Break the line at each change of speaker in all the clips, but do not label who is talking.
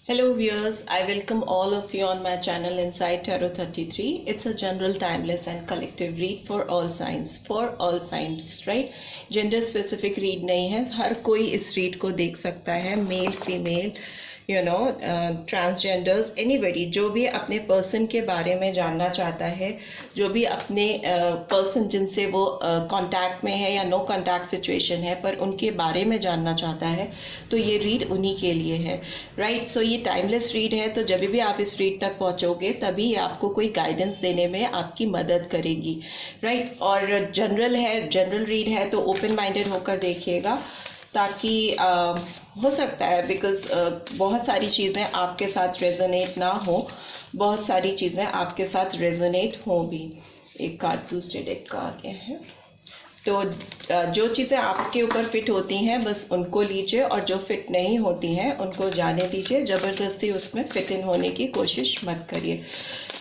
Hello viewers, I welcome all of you on my channel Inside Tarot 33. It's a general, timeless and collective read for all signs, right? Gender specific read नहीं है, हर कोई इस read को देख सकता है, mail, female, transgenders, anybody जो भी अपने पर्सन के बारे में जानना चाहता है, जो भी अपने पर्सन जिनसे वो कांटेक्ट में है या नो कांटेक्ट सिचुएशन है पर उनके बारे में जानना चाहता है, तो ये रीड उन्हीं के लिए है, राइट? सो ये टाइमलेस रीड है, तो जब भी आप इस रीड तक पहुंचोगे तभी आपको कोई गाइडेंस देने में आपकी मदद करेगी, राइट? और जनरल रीड है तो ओपन माइंडेड होकर देखिएगा, ताकि हो सकता है बिकॉज बहुत सारी चीज़ें आपके साथ रेजोनेट ना हो, बहुत सारी चीज़ें आपके साथ रेजोनेट हो भी। एक कार्ड दूसरे डेक का आ गया है, तो जो चीज़ें आपके ऊपर फिट होती हैं बस उनको लीजिए, और जो फिट नहीं होती हैं उनको जाने दीजिए, ज़बरदस्ती उसमें फिट इन होने की कोशिश मत करिए,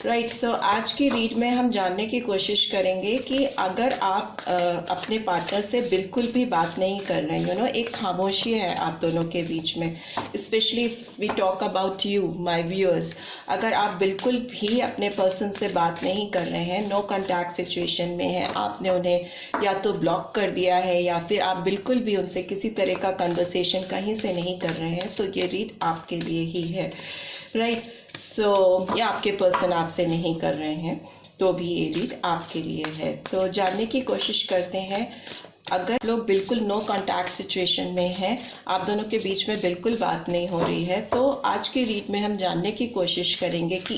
राइट? सो आज की रीड में हम जानने की कोशिश करेंगे कि अगर आप अपने पार्टनर से बिल्कुल भी बात नहीं कर रहे हैं, एक खामोशी है आप दोनों के बीच में, specially we talk about you my viewers, अगर आप बिल्कुल भी अपने पर्सन से बात नहीं कर रहे हैं, नो कॉन्टैक्ट सिचुएशन में है, आपने उन्हें या तो ब्लॉक कर दिया है या फिर आप बिल्कुल भी उनसे किसी तरह का कन्वर्सेशन कहीं से नहीं कर रहे हैं, तो ये रीड आपके लिए ही है, राइट? सो या आपके पर्सन आपसे नहीं कर रहे हैं तो भी ये रीड आपके लिए है। तो जानने की कोशिश करते हैं, अगर लोग बिल्कुल नो कॉन्टैक्ट सिचुएशन में हैं, आप दोनों के बीच में बिल्कुल बात नहीं हो रही है, तो आज की रीड में हम जानने की कोशिश करेंगे कि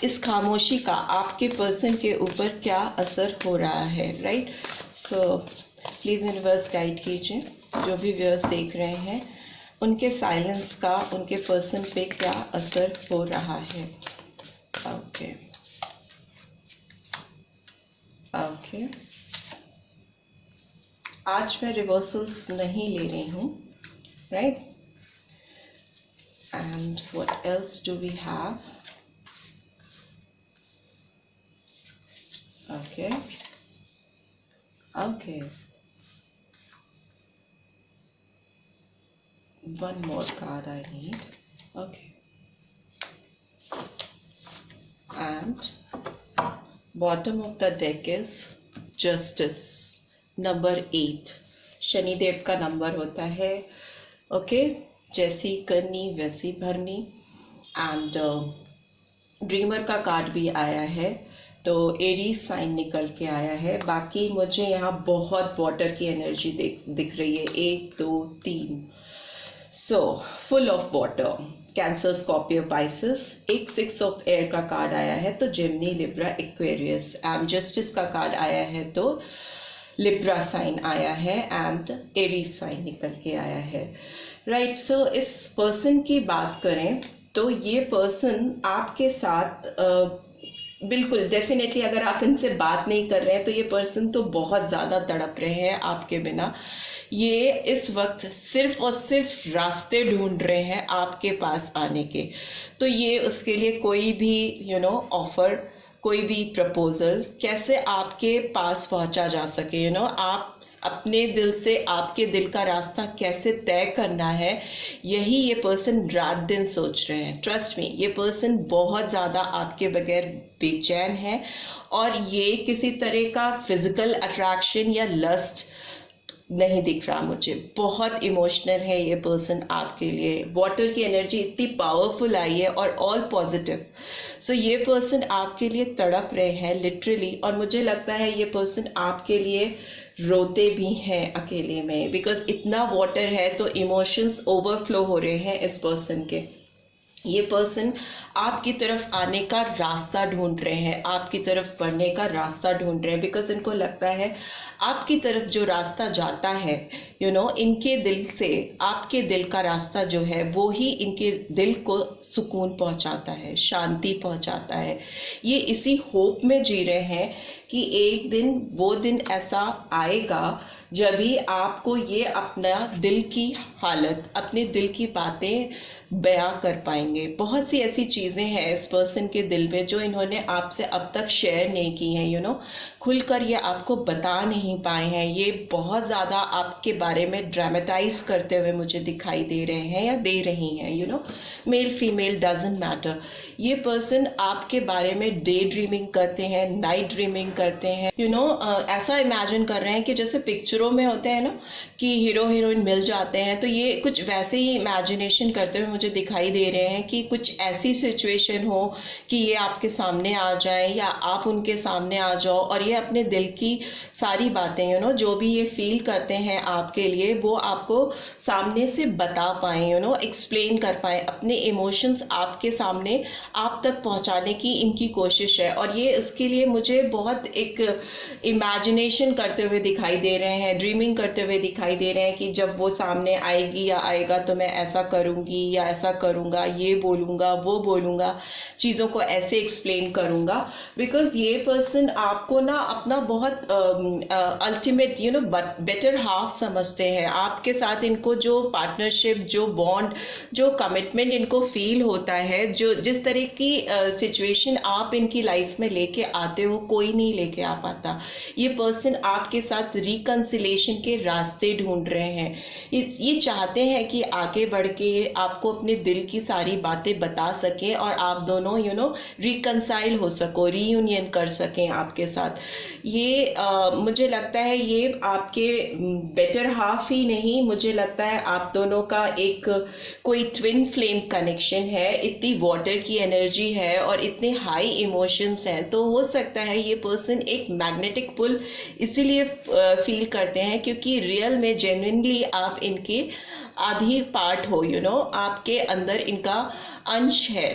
इस खामोशी का आपके पर्सन के ऊपर क्या असर हो रहा है, right? So please universe guide कीजिए, जो भी व्यूअर्स देख रहे हैं उनके साइलेंस का उनके पर्सन पे क्या असर हो रहा है। ओके, आज मैं रिवर्सल्स नहीं ले रही हूँ, right? And what else do we have? Okay, one more card I need. Okay, and bottom of the deck is justice, number 8। Shanidev का नंबर होता है, ओके? जैसी करनी वैसी भरनी। एंड ड्रीमर का कार्ड भी आया है, तो एरीज साइन निकल के आया है। बाकी मुझे यहाँ बहुत वाटर की एनर्जी दिख रही है, 1 2 3, so full of water. Cancer, Scorpio, Pisces. एक 6 ऑफ एयर का कार्ड आया है, तो Gemini, Libra, Aquarius. And justice का कार्ड आया है, तो लिब्रा साइन आया है एंड एरीज साइन निकल के आया है, राइट? सो इस पर्सन की बात करें तो ये पर्सन आपके साथ बिल्कुल डेफिनेटली, अगर आप इनसे बात नहीं कर रहे हैं तो ये पर्सन तो बहुत ज़्यादा तड़प रहे हैं आपके बिना। ये इस वक्त सिर्फ और सिर्फ रास्ते ढूंढ रहे हैं आपके पास आने के, तो ये उसके लिए कोई भी ऑफर, कोई भी प्रपोजल कैसे आपके पास पहुंचा जा सके, आप अपने दिल से आपके दिल का रास्ता कैसे तय करना है, यही ये पर्सन रात दिन सोच रहे हैं। ट्रस्ट मी, ये पर्सन बहुत ज़्यादा आपके बगैर बेचैन है, और ये किसी तरह का फिजिकल अट्रैक्शन या लस्ट नहीं दिख रहा मुझे। बहुत इमोशनल है ये पर्सन आपके लिए। वाटर की एनर्जी इतनी पावरफुल आई है और ऑल पॉजिटिव। सो ये पर्सन आपके लिए तड़प रहे हैं लिटरली, और मुझे लगता है ये पर्सन आपके लिए रोते भी हैं अकेले में, बिकॉज इतना वाटर है तो इमोशंस ओवरफ्लो हो रहे हैं इस पर्सन के। ये पर्सन आपकी तरफ आने का रास्ता ढूंढ रहे हैं, आपकी तरफ बढ़ने का रास्ता ढूंढ रहे हैं, बिकॉज इनको लगता है आपकी तरफ जो रास्ता जाता है इनके दिल से, आपके दिल का रास्ता जो है वो ही इनके दिल को सुकून पहुंचाता है, शांति पहुंचाता है। ये इसी होप में जी रहे हैं कि एक दिन वो दिन ऐसा आएगा जब भी आपको ये अपना दिल की हालत, अपने दिल की बातें बयां कर पाएंगे, पाएंगे। बहुत सी ऐसी चीज़ें हैं इस पर्सन के दिल में जो इन्होंने आपसे अब तक शेयर नहीं की हैं, खुलकर ये आपको बता नहीं पाए हैं। ये बहुत ज़्यादा आपके बारे में ड्रामेटाइज करते हुए मुझे दिखाई दे रहे हैं या दे रही हैं, मेल फीमेल डजंट मैटर। ये पर्सन आपके बारे में डे ड्रीमिंग करते हैं, नाइट ड्रीमिंग करते हैं, ऐसा इमेजिन कर रहे हैं कि जैसे पिक्चरों में होते हैं ना कि हीरो हीरोइन मिल जाते हैं, तो ये कुछ वैसे ही इमेजिनेशन करते हुए मुझे दिखाई दे रहे हैं कि कुछ ऐसी सिचुएशन हो कि ये आपके सामने आ जाए या आप उनके सामने आ जाओ और ये अपने दिल की सारी बातें जो भी ये फील करते हैं आपके लिए वो आपको सामने से बता पाएं, एक्सप्लेन कर पाएं। अपने इमोशंस आपके सामने आप तक पहुंचाने की इनकी कोशिश है और ये उसके लिए मुझे बहुत एक इमेजिनेशन करते हुए दिखाई दे रहे हैं, ड्रीमिंग करते हुए दिखाई दे रहे हैं कि जब वो सामने आएगी या आएगा तो मैं ऐसा करूंगी या ऐसा करूंगा, ये बोलूंगा वो बोलूंगा, चीज़ों को ऐसे एक्सप्लेन करूंगा। बिकॉज ये पर्सन आपको ना अपना बहुत अल्टीमेट बेटर हाफ समझते हैं। आपके साथ इनको जो पार्टनरशिप, जो बॉन्ड, जो कमिटमेंट इनको फील होता है, जो जिस तरह की सिचुएशन आप इनकी लाइफ में लेके आते हो कोई नहीं लेके आ पाता। ये पर्सन आपके साथ रिकंसिलेशन के रास्ते ढूंढ रहे हैं। ये चाहते हैं कि आगे बढ़ के आपको अपने दिल की सारी बातें बता सकें और आप दोनों रिकंसाइल हो सको, रीयूनियन कर सकें आपके साथ। ये मुझे लगता है ये आपके बेटर हाफ ही नहीं, मुझे लगता है आप दोनों का एक कोई ट्विन फ्लेम कनेक्शन है। इतनी वाटर की एनर्जी है और इतने हाई इमोशंस हैं, तो हो सकता है ये पर्सन एक मैग्नेटिक पुल इसीलिए फील करते हैं क्योंकि रियल में जेन्युइनली आप इनके आधी पार्ट हो, आपके अंदर इनका अंश है,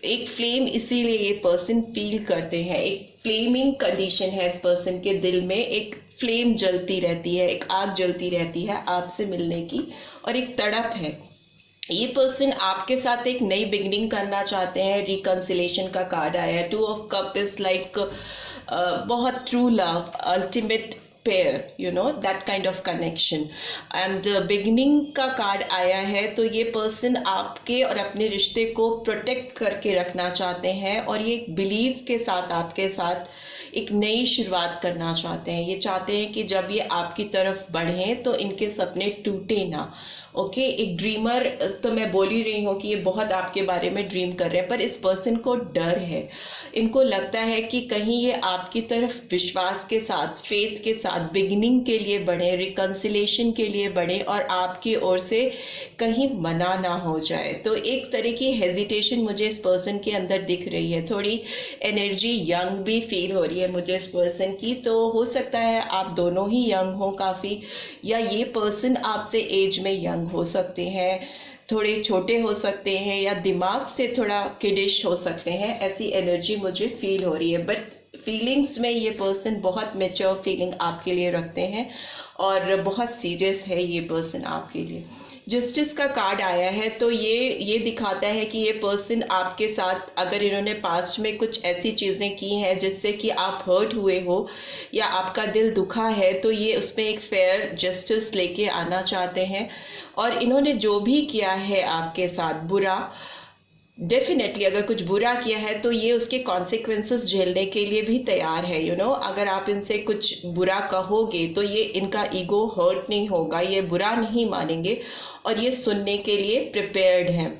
एक फ्लेम इसीलिए ये पर्सन फील करते हैं। एक फ्लेमिंग कंडीशन है इस पर्सन के दिल में, एक फ्लेम जलती रहती है, एक आग जलती रहती है आपसे मिलने की और एक तड़प है। ये पर्सन आपके साथ एक नई बिगनिंग करना चाहते हैं। रिकंसिलेशन का कार्ड आया है। 2 ऑफ कप इज लाइक बहुत true love, ultimate pair, that kind of connection. And beginning का कार्ड आया है, तो ये पर्सन आपके और अपने रिश्ते को प्रोटेक्ट करके रखना चाहते हैं और ये एक बिलीव के साथ आपके साथ एक नई शुरुआत करना चाहते हैं। ये चाहते हैं कि जब ये आपकी तरफ बढ़ें तो इनके सपने टूटे ना। ओके, एक ड्रीमर तो मैं बोल ही रही हूँ कि ये बहुत आपके बारे में ड्रीम कर रहे हैं, पर इस पर्सन को डर है। इनको लगता है कि कहीं ये आपकी तरफ विश्वास के साथ, फेथ के साथ बिगिनिंग के लिए बढ़े, रिकंसिलेशन के लिए बढ़े और आपकी ओर से कहीं मना ना हो जाए। तो एक तरह की हेजिटेशन मुझे इस पर्सन के अंदर दिख रही है। थोड़ी एनर्जी यंग भी फील हो रही है मुझे इस पर्सन की। तो हो सकता है आप दोनों ही यंग हो काफ़ी, या ये पर्सन आपसे एज में यंग हो सकते हैं, थोड़े छोटे हो सकते हैं, या दिमाग से थोड़ा किडिश हो सकते हैं। ऐसी एनर्जी मुझे फील हो रही है। बट फीलिंग्स में ये पर्सन बहुत मैच्योर फीलिंग आपके लिए रखते हैं और बहुत सीरियस है ये पर्सन आपके लिए। जस्टिस का कार्ड आया है, तो ये दिखाता है कि ये पर्सन आपके साथ, अगर इन्होंने पास्ट में कुछ ऐसी चीज़ें की हैं जिससे कि आप हर्ट हुए हो या आपका दिल दुखा है, तो ये उसमें एक फेयर जस्टिस लेके आना चाहते हैं। और इन्होंने जो भी किया है आपके साथ बुरा, डेफिनेटली अगर कुछ बुरा किया है तो ये उसके कॉन्सिक्वेंसेस झेलने के लिए भी तैयार है। अगर आप इनसे कुछ बुरा कहोगे तो ये इनका ईगो हर्ट नहीं होगा, ये बुरा नहीं मानेंगे और ये सुनने के लिए प्रिपेयर्ड हैं।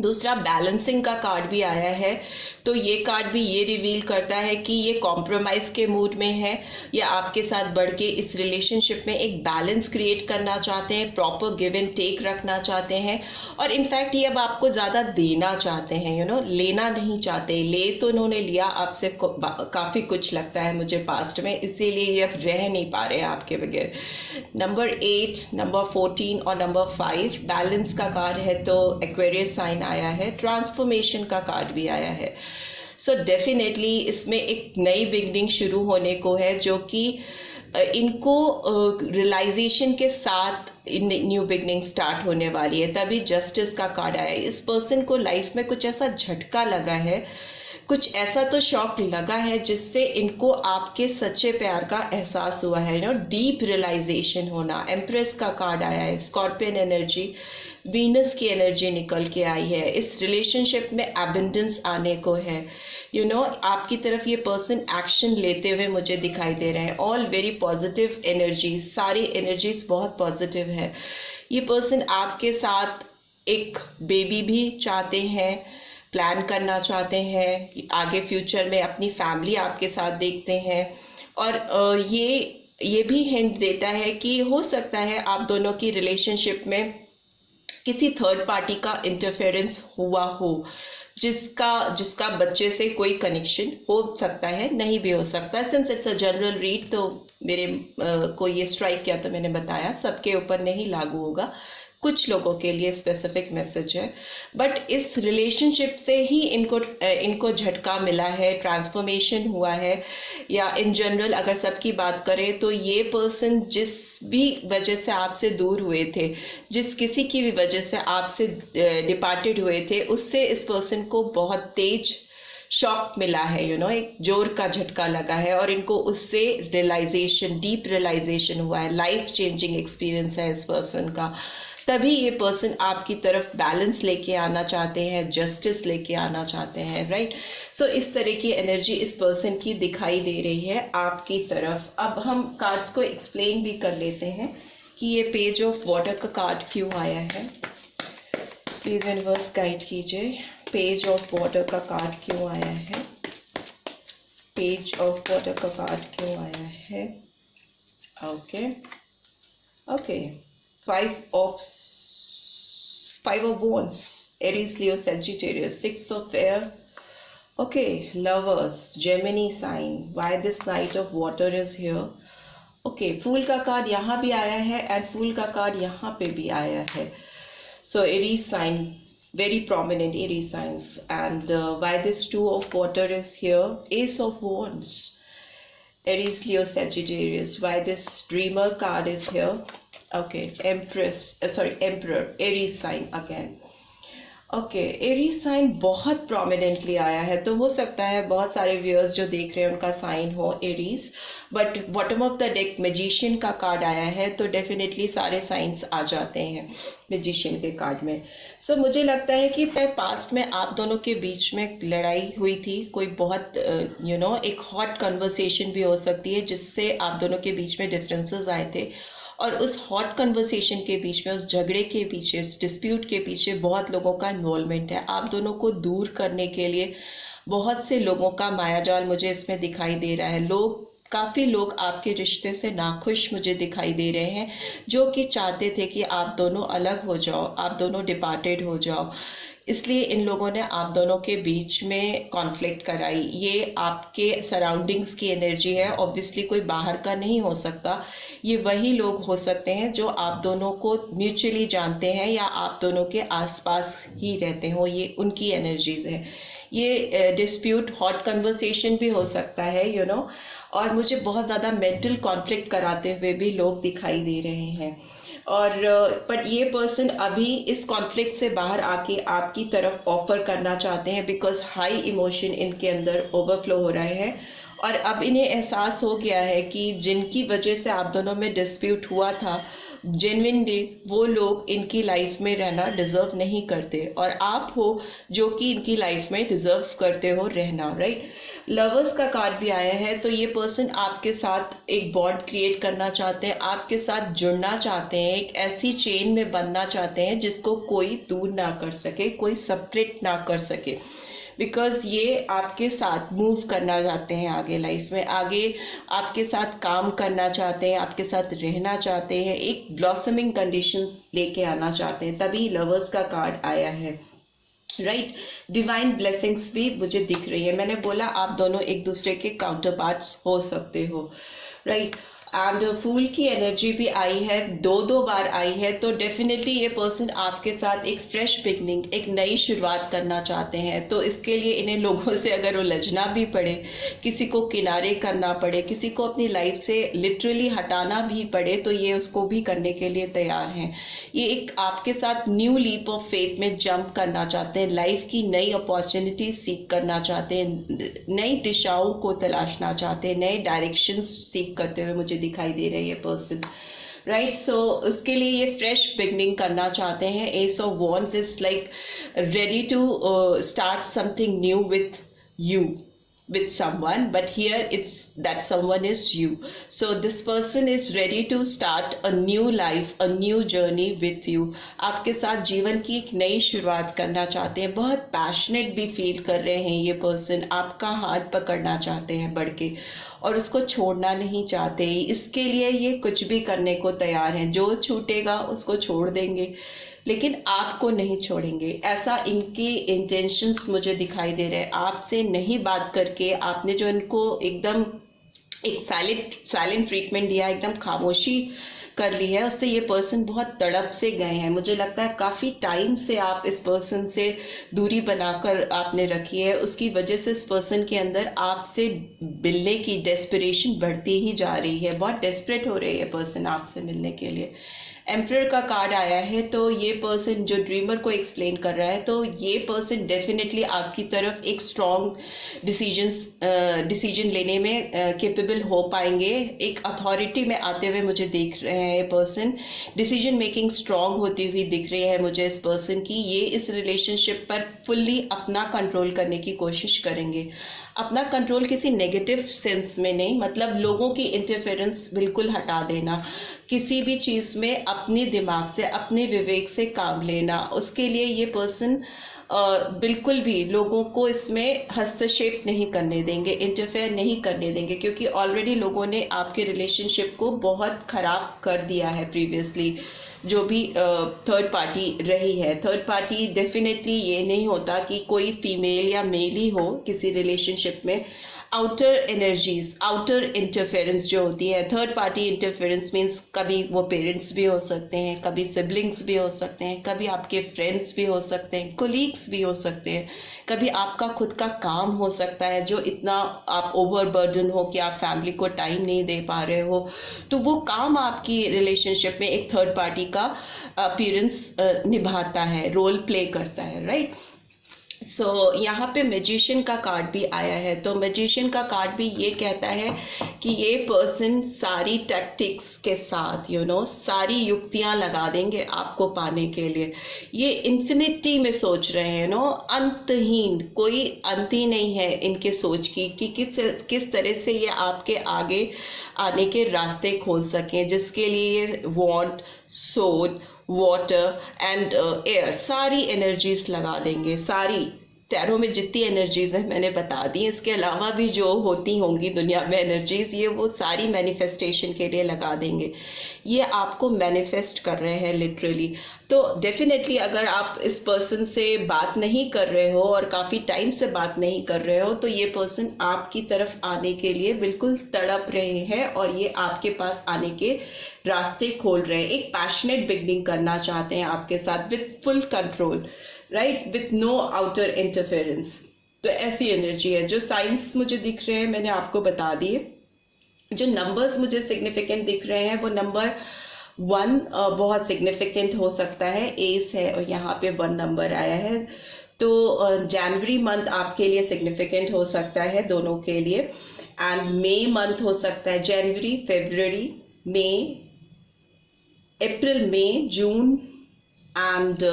दूसरा, बैलेंसिंग का कार्ड भी आया है, तो ये कार्ड भी ये रिवील करता है कि ये कॉम्प्रोमाइज़ के मूड में है या आपके साथ बढ़ के इस रिलेशनशिप में एक बैलेंस क्रिएट करना चाहते हैं, प्रॉपर गिव एंड टेक रखना चाहते हैं। और इनफैक्ट ये अब आपको ज़्यादा देना चाहते हैं, लेना नहीं चाहते। ले तो इन्होंने लिया आपसे काफ़ी कुछ लगता है मुझे पास्ट में, इसीलिए ये अब रह नहीं पा रहे हैं आपके बगैर। नंबर 8, नंबर 14 और नंबर 5 बैलेंस का कार्ड है, तो एक्वेरियस साइन आया है। ट्रांसफॉर्मेशन का कार्ड भी आया है। सो डेफिनेटली इसमें एक नई बिगनिंग शुरू होने को है, जो कि इनको रियलाइजेशन के साथ न्यू बिगनिंग स्टार्ट होने वाली है। तभी जस्टिस का कार्ड आया है। इस पर्सन को लाइफ में कुछ ऐसा झटका लगा है कुछ ऐसा तो शॉक लगा है जिससे इनको आपके सच्चे प्यार का एहसास हुआ है, डीप रियलाइजेशन होना। एम्प्रेस का कार्ड आया है, स्कॉर्पियन एनर्जी, वीनस की एनर्जी निकल के आई है। इस रिलेशनशिप में एबंडेंस आने को है, आपकी तरफ ये पर्सन एक्शन लेते हुए मुझे दिखाई दे रहे हैं। ऑल वेरी पॉजिटिव एनर्जीज, सारी एनर्जीज बहुत पॉजिटिव है। ये पर्सन आपके साथ एक बेबी भी चाहते हैं, प्लान करना चाहते हैं, आगे फ्यूचर में अपनी फैमिली आपके साथ देखते हैं। और ये भी हिंट देता है कि हो सकता है आप दोनों की रिलेशनशिप में किसी थर्ड पार्टी का इंटरफेरेंस हुआ हो, जिसका बच्चे से कोई कनेक्शन हो सकता है, नहीं भी हो सकता है। Since it's a general read, तो मेरे को ये स्ट्राइक किया तो मैंने बताया सबके ऊपर नहीं लागू होगा, कुछ लोगों के लिए स्पेसिफिक मैसेज है। बट इस रिलेशनशिप से ही इनको झटका मिला है, ट्रांसफॉर्मेशन हुआ है। या इन जनरल अगर सबकी बात करें तो ये पर्सन जिस भी वजह से आपसे दूर हुए थे, जिस किसी की भी वजह से आपसे डिपार्टेड हुए थे, उससे इस पर्सन को बहुत तेज शॉक मिला है, एक जोर का झटका लगा है और इनको उससे रियलाइजेशन, डीप रियलाइजेशन हुआ है। लाइफ चेंजिंग एक्सपीरियंस है इस पर्सन का। तभी ये पर्सन आपकी तरफ बैलेंस लेके आना चाहते हैं, जस्टिस लेके आना चाहते हैं, राइट। सो इस तरह की एनर्जी इस पर्सन की दिखाई दे रही है आपकी तरफ। अब हम कार्ड्स को एक्सप्लेन भी कर लेते हैं कि ये पेज ऑफ वाटर का कार्ड क्यों आया है। प्लीज यूनिवर्स गाइड कीजिए, पेज ऑफ वाटर का कार्ड क्यों आया है, पेज ऑफ वाटर का कार्ड क्यों आया है। Okay okay, Five of Wands, Aries, Leo, Sagittarius, Six of Air. Okay, lovers, Gemini sign. Why this Knight of Water is here? Okay, फूल का card यहाँ भी आया है एंड फूल का कार्ड यहाँ पे भी आया है। So Aries sign, very prominent Aries signs. And why this Two of Water is here? Ace of Wands, Aries, Leo, Sagittarius. Why this Dreamer card is here? Okay, Emperor, Aries sign again. Okay, Aries sign बहुत prominently आया है, तो हो सकता है बहुत सारे viewers जो देख रहे हैं उनका साइन हो Aries. But bottom of the deck magician का कार्ड आया है, तो डेफिनेटली सारे साइंस आ जाते हैं मैजिशियन के कार्ड में। सो मुझे लगता है कि पास्ट में आप दोनों के बीच में लड़ाई हुई थी, कोई बहुत एक हॉट कन्वर्सेशन भी हो सकती है जिससे आप दोनों के बीच में डिफरेंसेस आए थे। और उस हॉट कन्वर्सेशन के बीच में, उस झगड़े के पीछे, उस डिस्प्यूट के पीछे बहुत लोगों का इन्वॉल्वमेंट है। आप दोनों को दूर करने के लिए बहुत से लोगों का मायाजाल मुझे इसमें दिखाई दे रहा है। काफ़ी लोग आपके रिश्ते से नाखुश मुझे दिखाई दे रहे हैं, जो कि चाहते थे कि आप दोनों अलग हो जाओ, आप दोनों डिपार्टेड हो जाओ। इसलिए इन लोगों ने आप दोनों के बीच में कॉन्फ्लिक्ट कराई। ये आपके सराउंडिंग्स की एनर्जी है, ऑब्वियसली कोई बाहर का नहीं हो सकता। ये वही लोग हो सकते हैं जो आप दोनों को म्यूचुअली जानते हैं या आप दोनों के आसपास ही रहते हो, ये उनकी एनर्जीज है। ये डिस्प्यूट हॉट कन्वर्सेशन भी हो सकता है, और मुझे बहुत ज़्यादा मेंटल कॉन्फ्लिक्ट कराते हुए भी लोग दिखाई दे रहे हैं। और बट ये पर्सन अभी इस कॉन्फ्लिक्ट से बाहर आके आपकी तरफ ऑफर करना चाहते हैं, बिकॉज हाई इमोशन इनके अंदर ओवरफ्लो हो रहे हैं। और अब इन्हें एहसास हो गया है कि जिनकी वजह से आप दोनों में डिस्प्यूट हुआ था, जेन्युइनली वो लोग इनकी लाइफ में रहना डिजर्व नहीं करते, और आप हो जो कि इनकी लाइफ में डिजर्व करते हो रहना, राइट। लवर्स का कार्ड भी आया है, तो ये पर्सन आपके साथ एक बॉन्ड क्रिएट करना चाहते हैं, आपके साथ जुड़ना चाहते हैं, एक ऐसी चेन में बनना चाहते हैं जिसको कोई दूर ना कर सके, कोई सेपरेट ना कर सके। बिकॉज ये आपके साथ मूव करना चाहते हैं आगे लाइफ में, आगे आपके साथ काम करना चाहते हैं, आपके साथ रहना चाहते हैं, एक ब्लॉसमिंग कंडीशंस लेके आना चाहते हैं, तभी लवर्स का कार्ड आया है, राइट। डिवाइन ब्लेसिंग्स भी मुझे दिख रही है। मैंने बोला आप दोनों एक दूसरे के काउंटर पार्ट्स हो सकते हो, राइट। एंड फूल की एनर्जी भी आई है, दो बार आई है, तो डेफिनेटली ये पर्सन आपके साथ एक फ्रेश बिगनिंग, एक नई शुरुआत करना चाहते हैं। तो इसके लिए इन्हें लोगों से अगर उलझना भी पड़े, किसी को किनारे करना पड़े, किसी को अपनी लाइफ से लिटरली हटाना भी पड़े, तो ये उसको भी करने के लिए तैयार हैं। ये एक आपके साथ न्यू लीप ऑफ फेथ में जंप करना चाहते हैं, लाइफ की नई अपॉर्चुनिटी सीख करना चाहते हैं, नई दिशाओं को तलाशना चाहते हैं, नए डायरेक्शंस सीख करते हुए मुझे दिखाई दे रही है पर्सन, राइट। सो उसके लिए ये फ्रेश बिगनिंग करना चाहते हैं। Ace of wands is like ready to start something new with you, with someone, but here it's that someone is you. So this person is ready to start a new life, a new journey with you. आपके साथ जीवन की एक नई शुरुआत करना चाहते हैं, बहुत पैशनेट भी फील कर रहे हैं ये पर्सन, आपका हाथ पकड़ना चाहते हैं बढ़ के, और उसको छोड़ना नहीं चाहते। इसके लिए ये कुछ भी करने को तैयार हैं, जो छूटेगा उसको छोड़ देंगे, लेकिन आपको नहीं छोड़ेंगे, ऐसा इनकी इंटेंशंस मुझे दिखाई दे रहे हैं। आपसे नहीं बात करके आपने जो इनको एकदम एक साइलेंट ट्रीटमेंट दिया, एकदम खामोशी कर ली है, उससे ये पर्सन बहुत तड़प से गए हैं। मुझे लगता है काफ़ी टाइम से आप इस पर्सन से दूरी बनाकर आपने रखी है, उसकी वजह से इस पर्सन के अंदर आपसे मिलने की डेस्परेशन बढ़ती ही जा रही है, बहुत डेस्परेट हो रही है पर्सन आपसे मिलने के लिए। एम्परर का कार्ड आया है, तो ये पर्सन जो ड्रीमर को एक्सप्लेन कर रहा है, तो ये पर्सन डेफिनेटली आपकी तरफ एक स्ट्रॉन्ग डिसीजन लेने में कैपेबल हो पाएंगे। एक अथॉरिटी में आते हुए मुझे देख रहे हैं ये पर्सन, डिसीजन मेकिंग स्ट्रॉन्ग होती हुई दिख रही है मुझे इस पर्सन की। ये इस रिलेशनशिप पर फुल्ली अपना कंट्रोल करने की कोशिश करेंगे। अपना कंट्रोल किसी नेगेटिव सेंस में नहीं, मतलब लोगों की इंटरफेरेंस बिल्कुल हटा देना, किसी भी चीज़ में अपने दिमाग से, अपने विवेक से काम लेना। उसके लिए ये पर्सन बिल्कुल भी लोगों को इसमें हस्तक्षेप नहीं करने देंगे, इंटरफेयर नहीं करने देंगे, क्योंकि ऑलरेडी लोगों ने आपके रिलेशनशिप को बहुत ख़राब कर दिया है प्रीवियसली। जो भी थर्ड पार्टी रही है, थर्ड पार्टी डेफिनेटली ये नहीं होता कि कोई फीमेल या मेल ही हो किसी रिलेशनशिप में। आउटर एनर्जीज, आउटर इंटरफेरेंस जो होती है, थर्ड पार्टी इंटरफेरेंस मीन्स कभी वो पेरेंट्स भी हो सकते हैं, कभी सिबलिंग्स भी हो सकते हैं, कभी आपके फ्रेंड्स भी हो सकते हैं, कोलीग्स भी हो सकते हैं, कभी आपका खुद का काम हो सकता है जो इतना आप ओवरबर्डन हो कि आप फैमिली को टाइम नहीं दे पा रहे हो, तो वो काम आपकी रिलेशनशिप में एक थर्ड पार्टी का अपीयरेंस निभाता है, रोल प्ले करता है, राइट। सो यहाँ पे मैजिशियन का कार्ड भी आया है, तो मैजिशियन का कार्ड भी ये कहता है कि ये पर्सन सारी टैक्टिक्स के साथ सारी युक्तियाँ लगा देंगे आपको पाने के लिए। ये इन्फिनिटी में सोच रहे हैं, अंतहीन, कोई अंत ही नहीं है इनके सोच की कि किस तरह से ये आपके आगे आने के रास्ते खोल सकें, जिसके लिए ये वॉन्ट, सोड, वाटर एंड एयर सारी एनर्जीज लगा देंगे। सारी टैरो में जितनी एनर्जीज है मैंने बता दी, इसके अलावा भी जो होती होंगी दुनिया में एनर्जीज, ये वो सारी मैनिफेस्टेशन के लिए लगा देंगे। ये आपको मैनिफेस्ट कर रहे हैं लिटरली। तो डेफिनेटली अगर आप इस पर्सन से बात नहीं कर रहे हो और काफ़ी टाइम से बात नहीं कर रहे हो, तो ये पर्सन आपकी तरफ आने के लिए बिल्कुल तड़प रहे हैं और ये आपके पास आने के रास्ते खोल रहे हैं। एक पैशनेट बिगनिंग करना चाहते हैं आपके साथ with full control, right, with no outer interference. तो ऐसी एनर्जी है। जो साइंस मुझे दिख रहे हैं मैंने आपको बता दिए। जो नंबर्स मुझे सिग्निफिकेंट दिख रहे हैं वो नंबर 1 बहुत सिग्निफिकेंट हो सकता है, एस है और यहाँ पे 1 नंबर आया है। तो जनवरी मंथ आपके लिए सिग्निफिकेंट हो सकता है दोनों के लिए, एंड मई मंथ हो सकता है, जनवरी, फरवरी, मई, अप्रैल, मई, जून एंड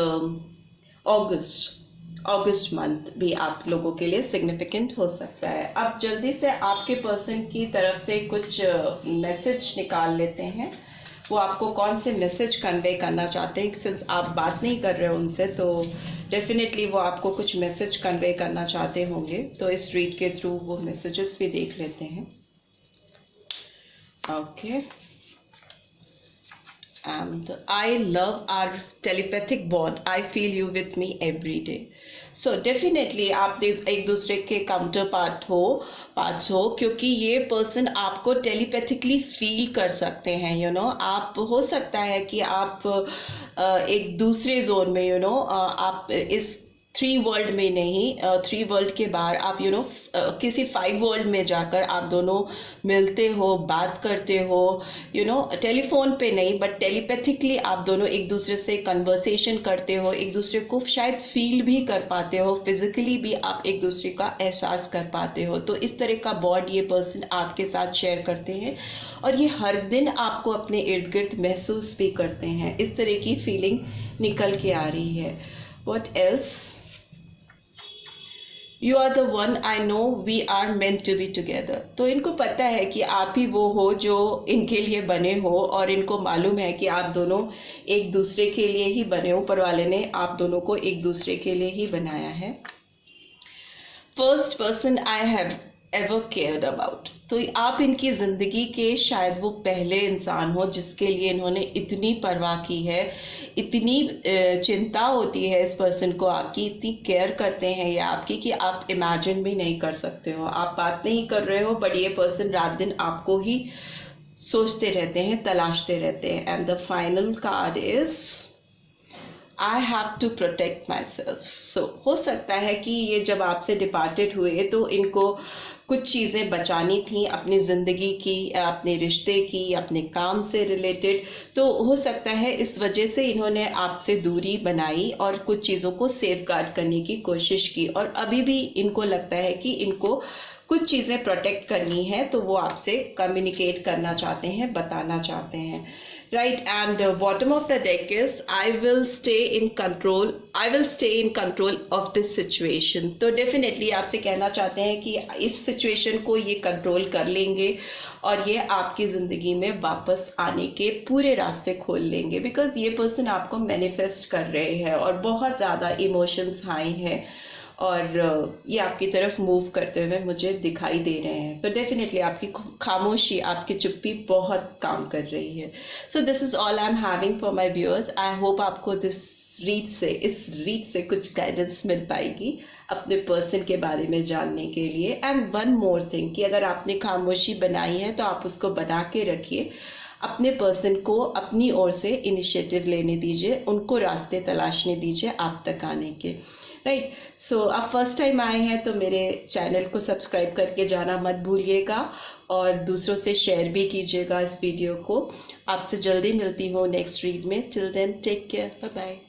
अगस्त मंथ भी आप लोगों के लिए सिग्निफिकेंट हो सकता है। अब जल्दी से आपके पर्सन की तरफ से कुछ मैसेज निकाल लेते हैं। वो आपको कौन से मैसेज कन्वे करना चाहते हैं, सिंस आप बात नहीं कर रहे हो उनसे, तो डेफिनेटली वो आपको कुछ मैसेज कन्वे करना चाहते होंगे। तो इस रीड के थ्रू वो मैसेजेस भी देख लेते हैं। Okay, and I love our telepathic bond. I feel you with me every day. So definitely आप एक दूसरे के काउंटर पार्ट्स हो, क्योंकि ये पर्सन आपको टेलीपैथिकली फील कर सकते हैं, आप हो सकता है कि आप एक दूसरे जोन में, आप इस 3 वर्ल्ड में नहीं, 3 वर्ल्ड के बाहर आप किसी 5 वर्ल्ड में जाकर आप दोनों मिलते हो, बात करते हो, टेलीफोन पे नहीं बट टेलीपैथिकली आप दोनों एक दूसरे से कन्वर्सेशन करते हो, एक दूसरे को शायद फील भी कर पाते हो, फिजिकली भी आप एक दूसरे का एहसास कर पाते हो। तो इस तरह का बॉन्ड ये पर्सन आपके साथ शेयर करते हैं और ये हर दिन आपको अपने इर्द गिर्द महसूस भी करते हैं। इस तरह की फीलिंग निकल के आ रही है। What else? You are the one I know, we are meant to be together। तो इनको पता है कि आप ही वो हो जो इनके लिए बने हो और इनको मालूम है कि आप दोनों एक दूसरे के लिए ही बने हो। ऊपर वाले ने आप दोनों को एक दूसरे के लिए ही बनाया है। First person I have ever cared about. तो आप इनकी ज़िंदगी के शायद वो पहले इंसान हो जिसके लिए इन्होंने इतनी परवाह की है, इतनी चिंता होती है इस पर्सन को आपकी, इतनी केयर करते हैं ये आपकी कि आप इमेजिन भी नहीं कर सकते हो। आप बात नहीं कर रहे हो बट ये पर्सन रात दिन आपको ही सोचते रहते हैं, तलाशते रहते हैं। And the final card is I have to protect myself. So हो सकता है कि ये जब आपसे डिपार्टेड हुए तो इनको कुछ चीज़ें बचानी थी अपनी ज़िंदगी की, अपने रिश्ते की, अपने काम से रिलेटेड। तो हो सकता है इस वजह से इन्होंने आपसे दूरी बनाई और कुछ चीज़ों को सेफगार्ड करने की कोशिश की और अभी भी इनको लगता है कि इनको कुछ चीज़ें प्रोटेक्ट करनी है, तो वो आपसे कम्युनिकेट करना चाहते हैं, बताना चाहते हैं। Right, and bottom of the deck is I will stay in control of this situation। तो डेफिनेटली आपसे कहना चाहते हैं कि इस सिचुएशन को ये कंट्रोल कर लेंगे और ये आपकी ज़िंदगी में वापस आने के पूरे रास्ते खोल लेंगे, बिकॉज ये पर्सन आपको मैनिफेस्ट कर रहे हैं और बहुत ज़्यादा इमोशंस हाई हैं और ये आपकी तरफ मूव करते हुए मुझे दिखाई दे रहे हैं। तो डेफिनेटली आपकी खामोशी, आपकी चुप्पी बहुत काम कर रही है। So this is all I am having for my viewers. I hope आपको इस रीड से कुछ गाइडेंस मिल पाएगी अपने पर्सन के बारे में जानने के लिए। एंड वन मोर थिंग कि अगर आपने खामोशी बनाई है तो आप उसको बना के रखिए, अपने पर्सन को अपनी ओर से इनिशिएटिव लेने दीजिए, उनको रास्ते तलाशने दीजिए आप तक आने के। राइट, सो आप फर्स्ट टाइम आए हैं तो मेरे चैनल को सब्सक्राइब करके जाना मत भूलिएगा और दूसरों से शेयर भी कीजिएगा इस वीडियो को। आपसे जल्दी मिलती हूँ नेक्स्ट रीड में। Till then take care, bye bye.